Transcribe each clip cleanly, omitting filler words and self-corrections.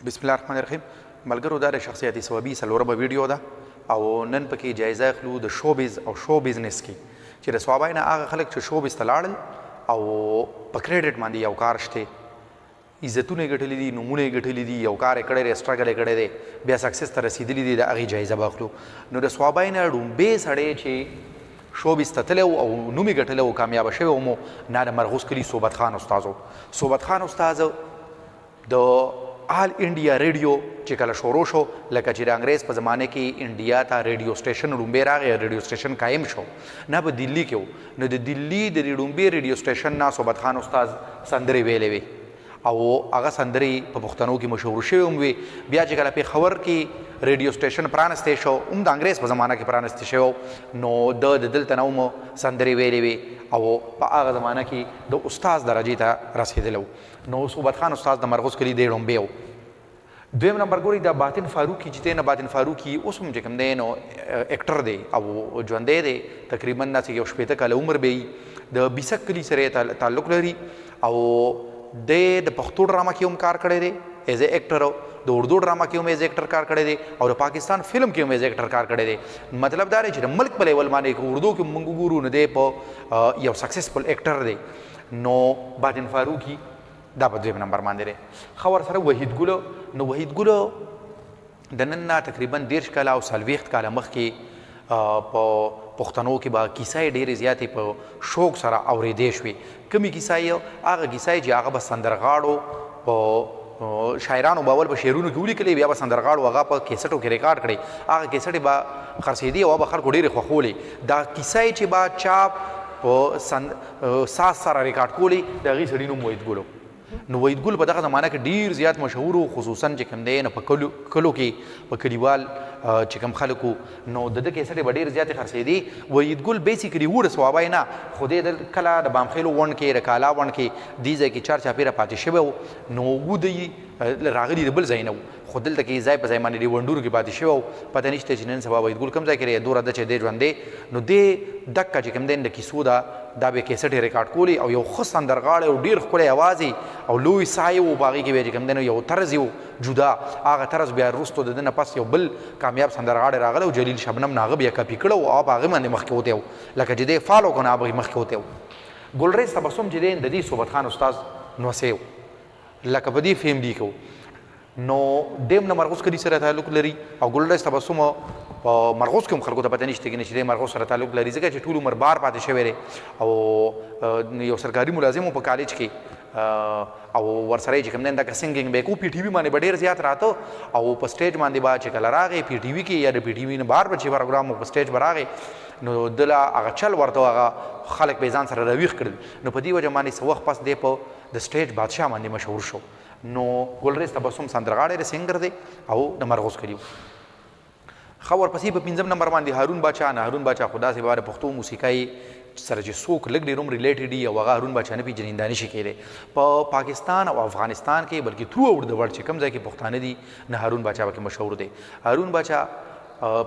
بسم الله الرحمن الرحیم. ملګرو دا د شخصیتي ثوابي څلورمه ویډیو ده او نن پکې جایزه اخلو د شوبیز او شو بزنس کې چې د ثوابای نه هغه خلک چې شوبیز ته لاړل او په کریډټ باندې یو کار شته، عزتونه یې ګټلي دي، نومونه یې ګټلي دي، یو کار یې کړی دی، سټرګل یې کړی دی، بیا سکسس ته رسېدلي دي، د هغې جایزه به اخلو. نو د ثوابای نه ړومبی سړی چې شوبیز ته تللی او نوم یې ګټلی او کامیابه شوی مو نه د مرغوز کلي صوبت خان استاذ و. صوبت خان استاذ د آل انډیا ریډیو چې کله شروع شو، لکه چې د انګریز په زمانه کې انډیا ته ریډیو سټیشن ړومبی راغی، ریډیو سټیشن قایم شو، نه په دلی کې و. نو د دلی د ړومبی ریډیو سټیشن نه صوبت خان استاذ سندرې ویلې وې او هغه سندرې په پښتنو کې مشهور شوې هم وې. بیا چې کله پېښور کې ریډیو سټیشن پرانستی شو، هم د انګریز په زمانه کې پرانستی شوی، نو د دلته نه هم سندرې ویلې وې او په هغه زمانه کې د استاذ درجې ته رسېدلی و. نو صوبت خان استاذ د مرغوز کلي دی ړومبی و. دویم نمبر ګورئ د باطن فاروقي چې دی نه، باطن فاروقي اوس هم چې کوم دی نو اکټر دی او ژوندی دی، تقریبا داسې یو شپېته کاله عمر به وي، د بیسک کلي سره یې تعلق لري او د پښتو ډرامه کې هم کار کړی دی ایز ا اکټر، د اردو ډرامه کې هم ایز اکټر کار کړی دی او د پاکستان فلم کې هم ایز اکټر کار کړی دی. مطلب دا دی چې د ملک په لیول باندې که اردو کې موږ وګورو نو دی په یو سکسسفل اکټر دی. نو باطن فاروقي دا په دویم نمبر باندې دی. ښه ورسره وحید ګلو، نو وحید ګلو د نن نه تقریبا 30 کاله او 40 کاله مخکې په پښتنو کې به کیسه یې ډېرې زیاتې په شوق سره اورېدې شوې. کومې کیسه یې؟ هغه کیسه چې هغه به سندرغاړو په شاعرانو به اول په شعرونو کې ولیکلې، بیا به سندرغاړو هغه په کیسټو کې ریکارډ کړي، هغه کیسټې به خرڅېدې او به خلکو ډېرې خوښولې. دا کیسه چې به چا په ساز سره ریکارډ کولې، د هغې سړي نوم وحید ګل و. نو وحید ګل په دغه زمانه کې ډېر زیات مشهور و، خصوصا چې کوم دی نو په کلو کې په کلیوال چې کوم خلکو، نو د ده کیسټې به ډېر زیاتې خرڅېدې. وحید ګل بیسیکلي و د ثوابای نه، خو دی کله د بامخیلو ونډ کې، د کالا ونډ کې دې ځای کې چارچاپېره پاتې شوی و. نو و دی راغلي د بل ځای نه و، خو دلته کې ځای په ځای باندې د ونډورو کې پاتې شوی و. پته نشته چې نن سبا وحید ګل کوم ځای کې دی، دوره ده چې دی ژوندی. نو دې دقه چې کوم دی د کیسو دا به کیسټ یې ریکارډ کولې او یو ښه سندرغاړی او ډېر ښکلی اواز او لوی سای و په هغې کې بیا چې کوم دی نو یو طرز و جدا. هغه طرز بیا وروستو د ده نه پس یو بل کامیاب سندرغاړی راغلی و، جلیل شبنم نه، هغه بیا کاپي کړی و او په هغې باندې مخکې وتی و، لکه چې دی فالو کړو نه هغې مخکې وتی و. ګلریز تبسم چې دی د دې صوبت خان استاذ نوسی و، لکه په دې فیملي کې و. نو ډیم نه مرغوز کلي سره تعلق لري او ګلریز تبسم په مرغوز کې هم خلکو ته پته نشته چې دی مرغوز سره تعلق لري، ځکه چې ټول عمر بار پاتې شوی دی او یو سرکاري ملازم و په کالج کې او ورسره چې کوم دی دغه سنګینګ به یې کو، پی ټي وي باندې به ډېر زیات راته او په سټیج باندې به چې کله راغی پی ټي وي کې یا د پی ټي وي نه بار به چې پروګرام په سټیج به راغی نو دله هغه چل ورته هغه خلک به یې ځان سره راویښ کړل. نو په دې وجه باندې څه وخت پس دی په د سټیج بادشاه باندې مشهور شو. نو ګلریز تبسم سندرغاړی دی، سنګر دی او د مرغوز کلي و. ښه ورپسې په 5 نمبر باندې هارون باچا نه. هارون باچا خو داسې به د پښتو موسیقۍ سره چې څوک لږ ډېر هم ریلیټډ وي او هغه هارون باچا نه پېژني دا نشي کیدی. په پاکستان او افغانستان کې بلکې تھرو آوټ د ورلډ چې کوم ځای کې پښتانه دي نه هارون باچا پکې مشهور دی. هارون باچا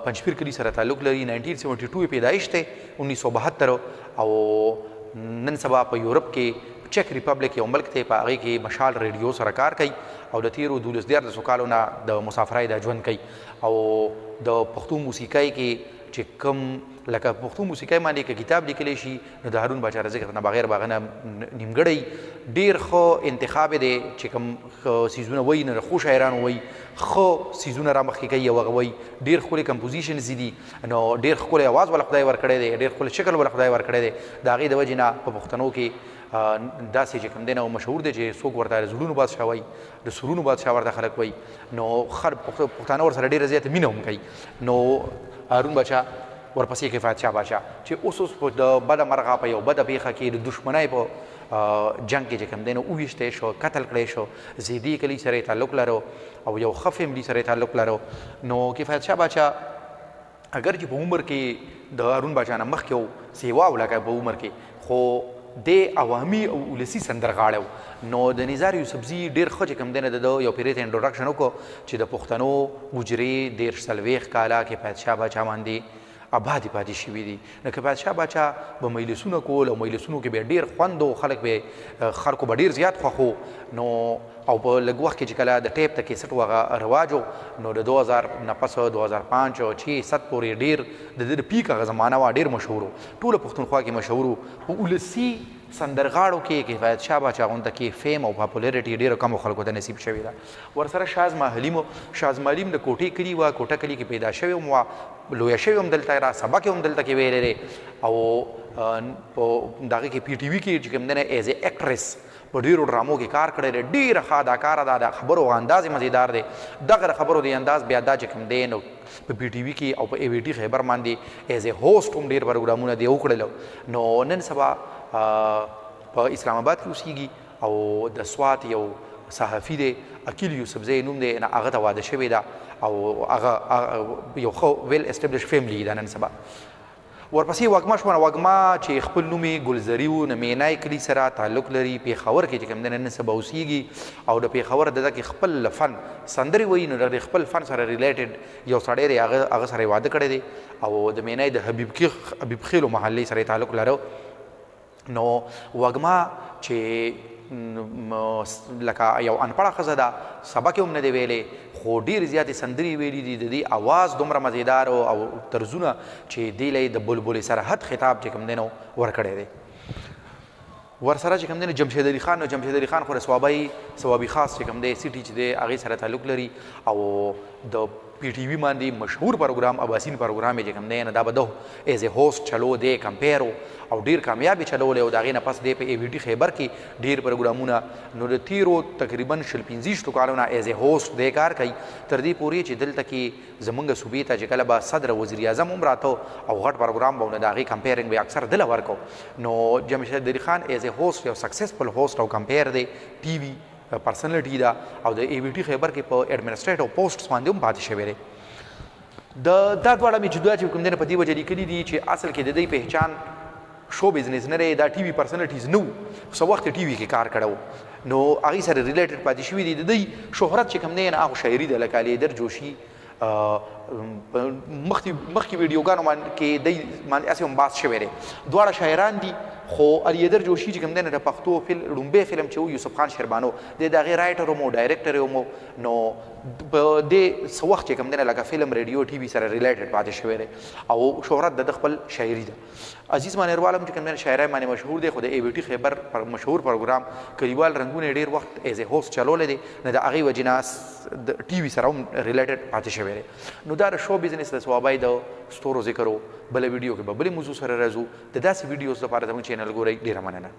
پنجپیر کلي سره تعلق لري، 1972 پیدایش دی، 1972 او نن سبا په یورپ کې چک ریپبلک یو ملک دی، په هغې کې مشال ریډیو سره کار کوي او د تیرو 12 کالو نه د مسافرۍ دا ژوند کوي. او د پښتو موسیقۍ کې چې کوم لکه پښتو موسیقۍ باندې که کتاب لیکلی شي نو د هارون باچا ذکر نه بغیر به هغه نه نیمګړی ډېر ښه انتخاب دی چې کوم څیزونه وایي نو د ښو شاعرانو وایي، ښه څیزونه را مخکې کوي او هغه وایي، ډېر ښکلې کمپوزیشنز دي، نو ډېر ښکلی اواز وله خدای ورکړی دی، ډېر ښکلی شکل وله خدای ورکړی دی. د هغې د وجې نه په پښتنو کې داسې چې کوم دی نو مشهور دی چې څوک ورته د زړونو بادشاه وایي، د سرونو بادشاه ورته خلک وایي. نو پښتانه ورسره ډېره زیاته مینه هم کوي. نو هارون باچا ورپسې کفایت شاه باچا چې اوس په د بده مرغه په یو بده پیښه کې د دښمنۍ په جنګ کې چې کوم دی نو وویشتی شو، قتل کړی شو. زیدي کلي سره تعلق لرو او یو ښه فیملي سره تعلق لرو. نو کفایت شاه باچا اگر چې په عمر کې د هارون باچا نه مخکې و، سیوا و لکه په عمر کې، خو د عوامي او ولسي سندرغاړی و. نو د نزار یوسفزي ډېر ښه چې کوم دی نه د ده یو پیرې ته انټروډکشن وکړو چې د پښتنو حجرې 40 کاله کفایت شاه باچا باندې آبادې پاتې شوي دي. لکه بادشاه باچا به مجلسونه کول او مجلسونو کې به ډېر خوند و، خلک به خلکو به ډېر زیات خوښ نو او په لږ وخت کې چې کله د ټیپ د کیسټ هغه رواج و نو د 2000 نه پس 2005 او 6 7 پورې ډېر د دې پیک هغه زمانه وه ډېر مشهور و، ټوله پښتونخوا کې مشهور و. په ولسي سندرغاړو کې کفایت شاه باچا غونډه کې فیم او پاپولریټي ډېرو کمو خلکو ته نصیب شوې ده. ورسره شازما حلیم شازما حلیم د کوټې کلي وه، کوټه کلي کې پیدا شوی هم وه، لویه شوې هم دلته را سبق هم دلته کې ویلی دی او په دغه کې پی ټي وي کې چې کوم دی نه ایز ا اکټرس په ډېرو ډرامو کې کار کړی دی، ډېره ښه اداکاره ده، د خبرو انداز یې مزیدار دی. دغه خبرو د انداز بیا دا چې کوم دی نو په پی ټي وي کې او په ای وی ټي خیبر باندې ایز ا هوسټ هم ډېر پروګرامونه دی وکړلو. نو نن سبا په اسلام آباد کې اوسېږي او د سوات یو صحافي دی عقیل یوسفزی نوم دی، هغه ته واده شوې ده او هغه یو ښه ویل اسټبلش فیملی ده نن سبا. ورپسې وږمه شوه، وږمه چې خپل نوم یې ګلزري و، د مینای کلي سره تعلق لري، پېښور کې چې کوم دی نن سبا اوسېږي او د پېښور د کې خپل فن سندرې وایي نو د خپل فن سره ریلیټډ یو سړی دی، هغه سره یې واده کړی دی او د مینای د حبیب خیلو محلې سره یې تعلق لرو. نو وږمه چې لکه یو انپړه ښځه ده، سبق یې هم نه دی ویلی خو ډېرې زیاتې سندرې ویلي دي، د دې اواز دومره مزیدار او طرزونه چې دی له د بلبل سرحد خطاب چې کوم دی نو ورکړی دی. ورسره چې کوم دی جمشید علي خان، نو جمشید علي خان خو د صوابي خاص چې کوم دی سیټي چې دی هغې سره تعلق لري او د پی ټي وي باندې مشهور پروګرام اباسین پروګرام یې چې کوم دی نه دا به ده ایز ا هوسټ چلو دی کمپیر او ډېر کامیاب یې چلولی او د هغې نه پس دی په ای وي ټي خیبر کې ډېر پروګرامونه نو د تیرو تقریبا 15 کالو نه ایز ا هوسټ دی کار کوي تر دې پورې چې دلته کې زمونږ صوبې ته چې کله به صدر وزیر اعظم هم راته او غټ پروګرام به نو د هغې کمپیرنګ به اکثر دله ورکو. نو جمشید علي خان ایز ا هوسټ یو سکسسفل هوسټ او کمپیر دی، ټي وي پرسنالټي ده او د ای وي ټي خیبر کې په ایډمنسټریټو پوسټس باندې هم پاتې شوی دی. دا دواړه مې جدا چې کوم دی نه په دې وجه لیکلي دي چې اصل کې د دې پهچان شو بزنس نه دی، دا ټي وي پرسنالټیز نه وو، څه وخت ټي وي کې کار کړی نو هغې سره ریلیټډ پاتې شوي دي. د دوی شهرت چې کوم دی نه هغه شاعري ده، لکه علیدر جوشي مخکې ویډیوګانو کې دی باندې هسې هم بحث شوی دی، دواړه شاعران دي خو علیدر جوشي چې کوم دی نه د پښتو لومبی فلم چې و یوسف خان شیربانو دی د هغې رایټر هم و ډایرکټر هم و. نو په دې څه وخت چې کوم دی نه لکه فلم ریډیو ټي وي سره ریلیټډ پاتې شوی دی او شهرت د خپل شاعري ده. عزیز مانیروال هم چې کوم دی شاعرۍ باندې مشهور دی خو د ای وي ټي خیبر مشهور پروګرام کلیوال رنګونه ډېر وخت ایز ا هوسټ چلولی دی نه د هغې وجې نه د ټي وي سره هم ریلیټډ پاتې شوی دی. نو دا د شو بزنس د ثوابۍ د ستورو ذکر و. بله ویډیو کې به بلې موضوع سره راځو. د داسې ویډیوز لپاره زموږ چینل ګورئ. ډېره مننه.